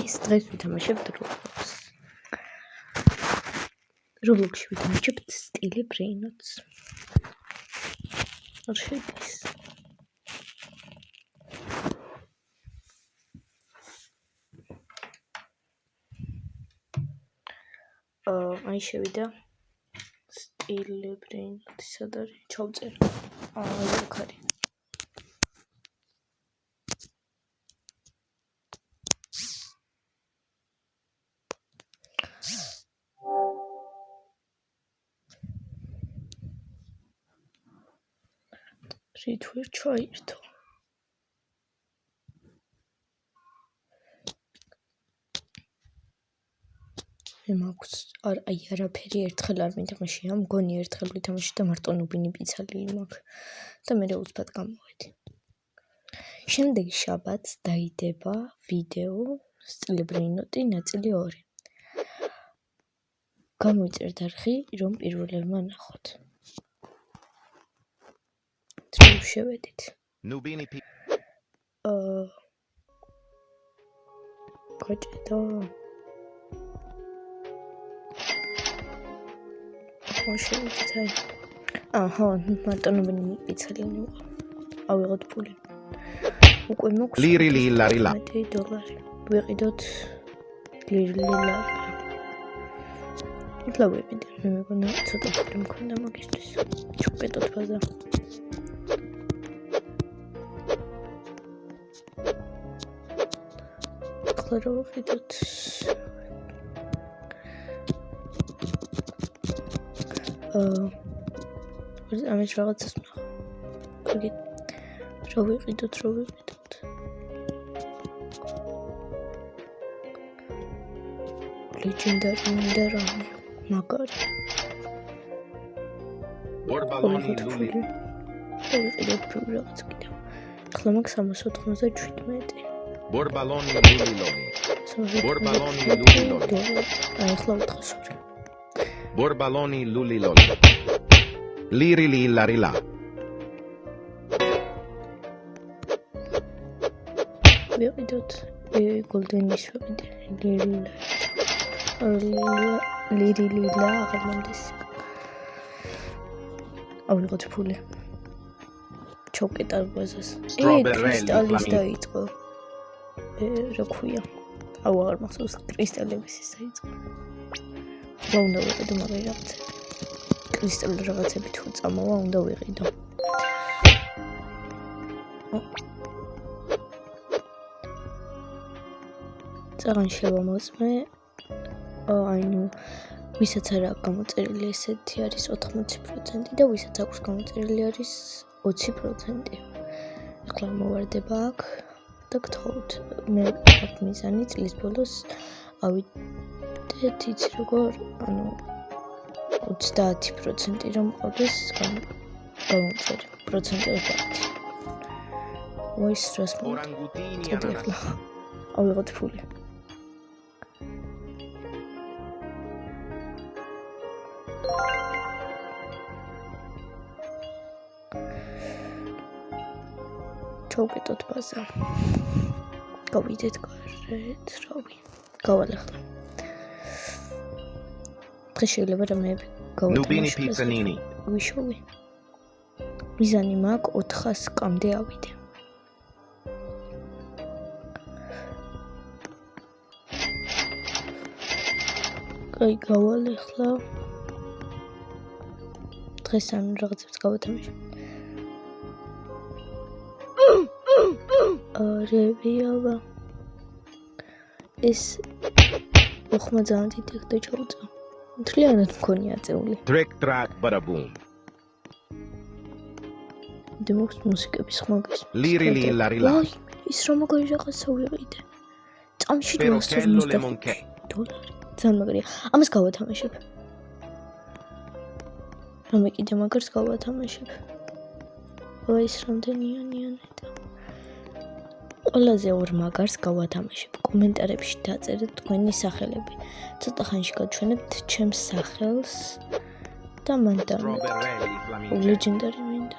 guys, დღეს ვითამაშებთ Roblox. Roblox-ში ვითამაშებთ სტილი ბრეინოტს. არ შედის. აი შევიდა სტილი ბრეინოტი სად არის? ჩავწერ. აქ არის. რითვერ ჩაირთო. მაქვს აი არაფერი ერთხელ არ მითამაშია, მგონი ერთხელ ვითამაში და მარტო ნუბინი პიცალილი მაქვს და მე უცბად გამოვედი. შემდეგ შაბათს დაიდება ვიდეო სტილი ბრეინოტი ნაწილი 2. გამოიწერთ არხი, რომ პირველებმა ნახოთ. Trebuie შევედით. Nubini გაჭედო. შევედით აი. აჰა, მარტო ნუბინი პიცალიანი ვიყო. ავიღოთ ფული. უკვე მოგვს Liri lari. $10. ვიყიდოთ ლირი ლარი. უთლავებიდი, მე მეგონა ცოტა ფული მქონდა მაგისთვის. ჩუკეტოთ ბაზა. ახლა ვიყიდოთ. ამის რაღაცას ვნახო. კარგი. რა ვიყიდოთ. Legendary მინდა რამე. მაგარი. Borbaloni luli. ვიყიდოთ ფული რაღაც კიდევ. ახლა მაქვს 697. Borbaloni luli. Borbaloni luli. აი ახლა ვთხასორი. Borbaloni luli. Liri lari. ვიყიდოთ golden-ის ვიყიდე. ლირი აღარ მომდის. ავიღოთ ფული. ჩოვკეტარ ბაზას. კრისტალის დაიწყო. რა ქვია? აუ აღარ მახსოვს კრისტალების ის დაიწყო. რა უნდა ვიყიდო მაგარი რაღაცა. კრისტალი რაღაცები თუ წამოვა უნდა ვიყიდო. წაღან შევამოწმე. აი ნუ ვისაც არ აქვს გამოწერილი ესეთი არის 80% და ვისაც აქვს გამოწერილი არის 20%. ახლა მოვარდება აქ და გთხოვთ მე აქ მიზანი წლის ბოლოს ავიდეთ იცი როგორ ანუ 30% რომ მყავდეს გამომწერ პროცენტი 30. ვაის რას მოვიდა ახლა ავიღოთ ფული. ჩავკეტოთ ბაზა. გავიდეთ გარეთ, რავი. გავალეხლა. დღეს შეიძლება რამეები გავეთამაშო. Nubini pizzanini. ვიშოვი. მიზანი მაქვს 400-მდე ავიდე. აი გავალეხლა. დღეს ან რაღაცებს გავეთამაშო. რევიავა ეს ხმა ძალიან დიდი ხდა ჩაუწა. მთლიანად მქონია წეული. Trick track bada boom. დემოქს მუსიკების ხმა გასმის. Liri lari. აი ის რომ მაგარი რაღაცა ვიყიდე. წამში Perocello lemon cake. $1. ძალიან მაგარია. ამას გავათამაშებ. რამე კიდე მაგარს გავათამაშებ. აი ეს რამდენიანია და ყველაზე ორ მაგარს გავათამაშებ. კომენტარებში დაწერეთ თქვენი სახელები. ცოტა ხანში გაჩვენებთ ჩემს სახელს და მან დამეტყვით. Legendary მინდა.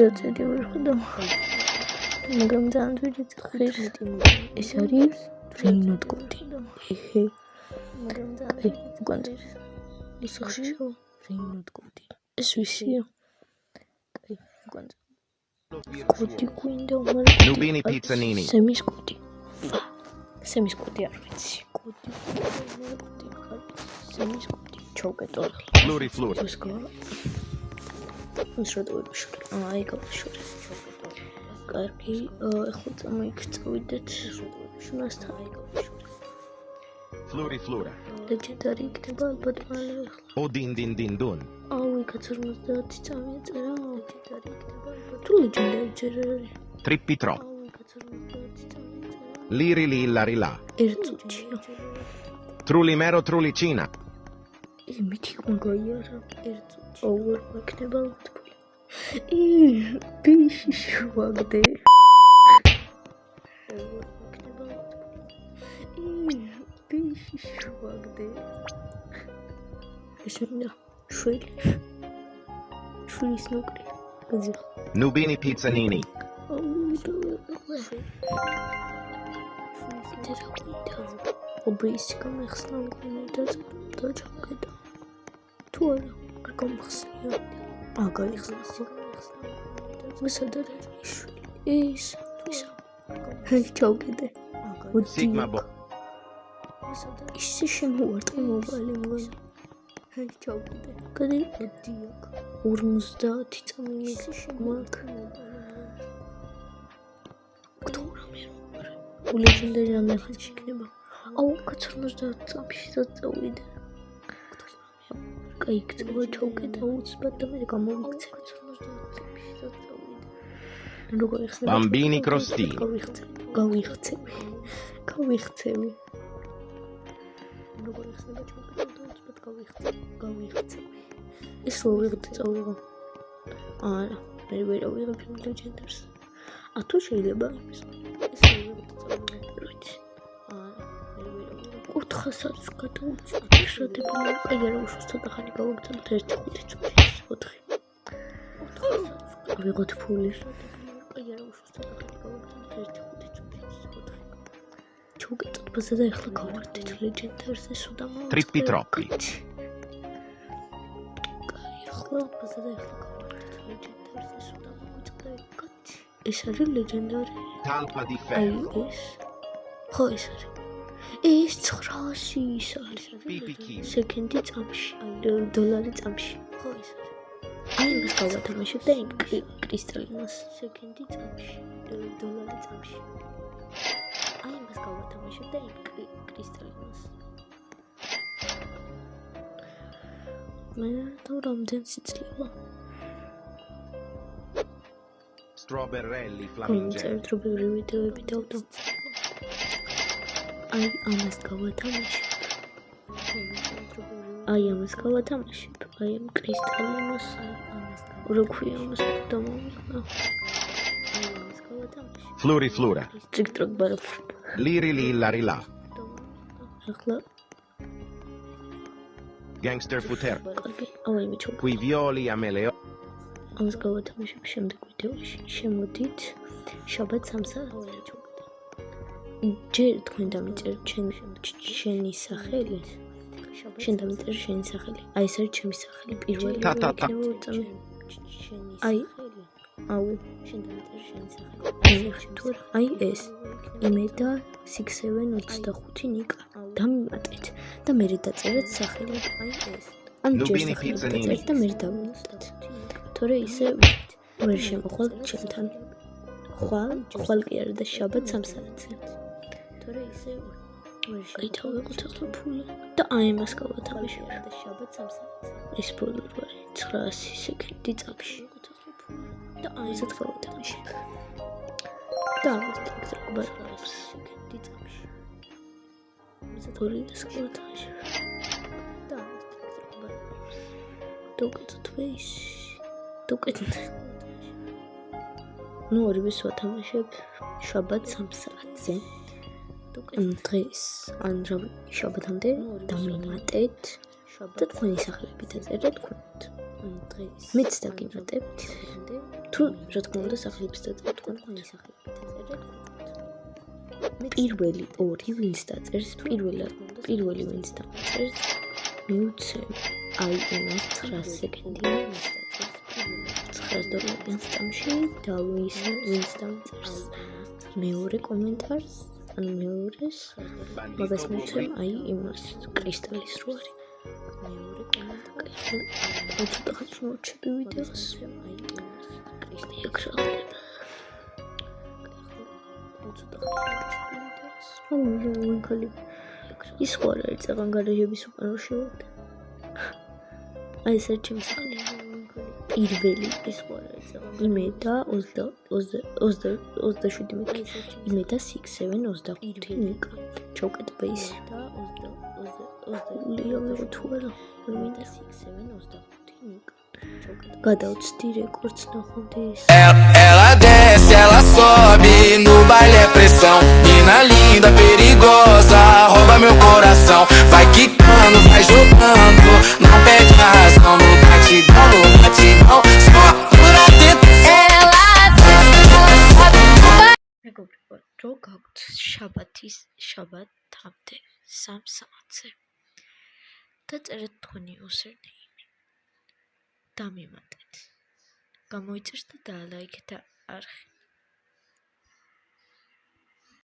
პროცენტი ვერ ხედავ. მაგრამ ძალიან დიდი ხის ეს არის რეინოდ კოდი. ეჰე. მაგრამ ძალიან გონდა. ის ხშო რეინოდ კოდი. ეს ვისია? კაი, გონდა. კოდი გვინდა უმარ. Nubini Pizzanini. სემის კოდი. სემის კოდი არ ვიცი. კოდი. სემის კოდი. ჩავკეტო ახლა. Fluri Flura. ეს გა. ის რა დავიშურე. აი გავიშურე. კარგი, ახლა წამოიქცევიდეთ შუნასთან. Fluri Flura. ლეგენდარი იქნება ალბათ მალე ახლა. O din din din dun. აუ, იქაც 50 წამიწერა, ლეგენდარი იქნება ალბათ. თუ ლეგენდარი ჯერ არ არის. Trippi tro. აუ, იქაც 50 წამიწერა. Liri li lari la. ერთ წუთია. Trulimero trulicina. იმითი გონგაიარა ერთ წუთი. აუ, ვერ მეკნება ალბათ ფული. ბიში შვაგდე. ბიში შვაგდე. ეს მინდა შვილი. შვილის ნუკრი. გაზი. Nubini Pizzanini. აუ, შვილის კიდე რა გვინდა? ობეისი გამეხსნა მგონი და ჩავკეტა. თუ არა, არ გამახსნია. გაიხსნა. მისადა ის ჩავკეტე. Sigma Bo. ისე შემოვარტყი მობაილი მგონი. ჩავკეტე. კადი 50 წამი ისე შემოვარტყი მობაილი. ლეგენდარი რამე იქნება. აუ, კაც 50 წამში წავიდა. კაი, გწევა ჩავკეტა უცბად და მე გამოვიქცე. როგორ იხსნება? Bambini crostini. გავიხცები. როგორ იხსნება ჩავკეტა და უცბად გავიხცები. ეს რო ვიღდი წავიღო. არა, მე ვერ ავიღებ იმ ლეგენდარს. თუ შეიძლება იმის. ეს რო ვიღდი წავიღო. ოთხას არის გადაუწევთ შედებული აი არა უშოს ცოტა ხანი გავაგრძელოთ 1-5 წუთის 4 ავიღოთ ფული აი არა უშოს ცოტა ხანი გავაგრძელოთ 1-5 წუთის 4 ჩუგეთოთ ბაზა და ეხლა გავვარდით ლეგენდარზე სუდა მოვა Trippi troppi. კაი ახლა ბაზა და ეხლა გავვარდით ლეგენდარზე სუდა მოვა კაცი ეს არის ლეგენდარი Talpa di აი ferro. ეს ხო ეს არის ეს 900 ის არის Pipiki. სეკენდი წამში დოლარი წამში ხო ეს არის აი მას გავათამაშებ და იმ კრისტალინას სეკენდი წამში დოლარი წამში აი მას გავათამაშებ და იმ კრისტალინას მე თუ რამდენ სიცლია Strawberrelli flamingeri. კონცერტ რობერი ვიდეოები დავდო აი ამას გავათამაშებ აი ამას გავათამაშებ აი ამ კრისტალინას რო ქვია ამას დამოვიყნა აი ამას გავათამაშებ Fluri flura. ტრიკ-ტრაკ ბარაფ Liri lilla rila. ახლა Gangster futer. კარგი ავай მიჩოქ Qui violi a meleo. ამას გავათამაშებ შემდეგ ვიდეოში შემოდით შაბათ 3 საათს ჯერ თქვენ დამიწერთ შენი სახელი შენ დამიწერე შენი სახელი აი ეს არის ჩემი სახელი პირველი აი აუ შენ დამიწერე შენი სახელი აი ეს იმედა 6725 ნიკა დამიმატეთ და მე დაწერეთ სახელი აი ეს ან ჯერ სახელი დაწერეთ და მე დავიმატეთ თორე ისე ვერ შემოხვალ ჩემთან ხვალ კი არა და შაბათ 3 საათზე თორე ისე ვერ შეითავებთ ახლა ფული და აი მას გავათამაშებ და შაბათ 3 საათზე ეს ფული ვარ 900 სეკენდი წამში და აი ესეთ გავათამაშებ და ამას ტრიკ-ტრაკ სეკენდი წამში ესეთ ორი ეს გავათამაშებ და ამას ტრიკ-ტრაკ დოკეთ თვეის დოკეთ ნუ ორივეს ვათამაშებ შაბათ 3 საათზე დღეს ან შაბათამდე დამიმატეთ და თქვენი სახელები დაწერეთ თქვენთ დღეს მეც დაგიმატებთ თუ რა თქმა უნდა სახელებს დაწერეთ თქვენი სახელები დაწერეთ პირველი ორი ვინც დაწერს პირველი ვინც დაწერს მიუცემ აი იმას 9 სეკენდია ვინც დაწერს $9 წამში და ვინც დაწერს მეორე კომენტარს ან მეორეს მაგას მიცემ აი იმას კრისტალის რო არის მეორე კომენტარი ცოტა ხანი მოვჩები ვიდეოს აი იმას კრისტალი ხდება ცოტა ხანი ვიდეოს ვინქალი ის ხო არის წაღან გარაჟების უკან რო შევდე აი ეს არის ჩემი სახელი პირველი ის ხო არის წაღან იმედა 27 მეტრი იმედა 6725 ნიკა ჩავკეთ ბეის და 20 ლიო თუ არა იმედა 6725 ნიკა გადავწდი რეკორდს ნახავდი ის Ela desce, ela sobe, no baile é pressão. Mina linda, perigosa, rouba meu coração. Vai quicando, vai jogando, não perde a razão. No batidão, só pura tentação. Ela desce, ela sobe, no baile. მეგობრებო, რო გაქვთ შაბათამდე 3 საათზე. დაწერეთ თქვენი username. დამიმატეთ. გამოიწერთ და დაალაიქეთ არხი.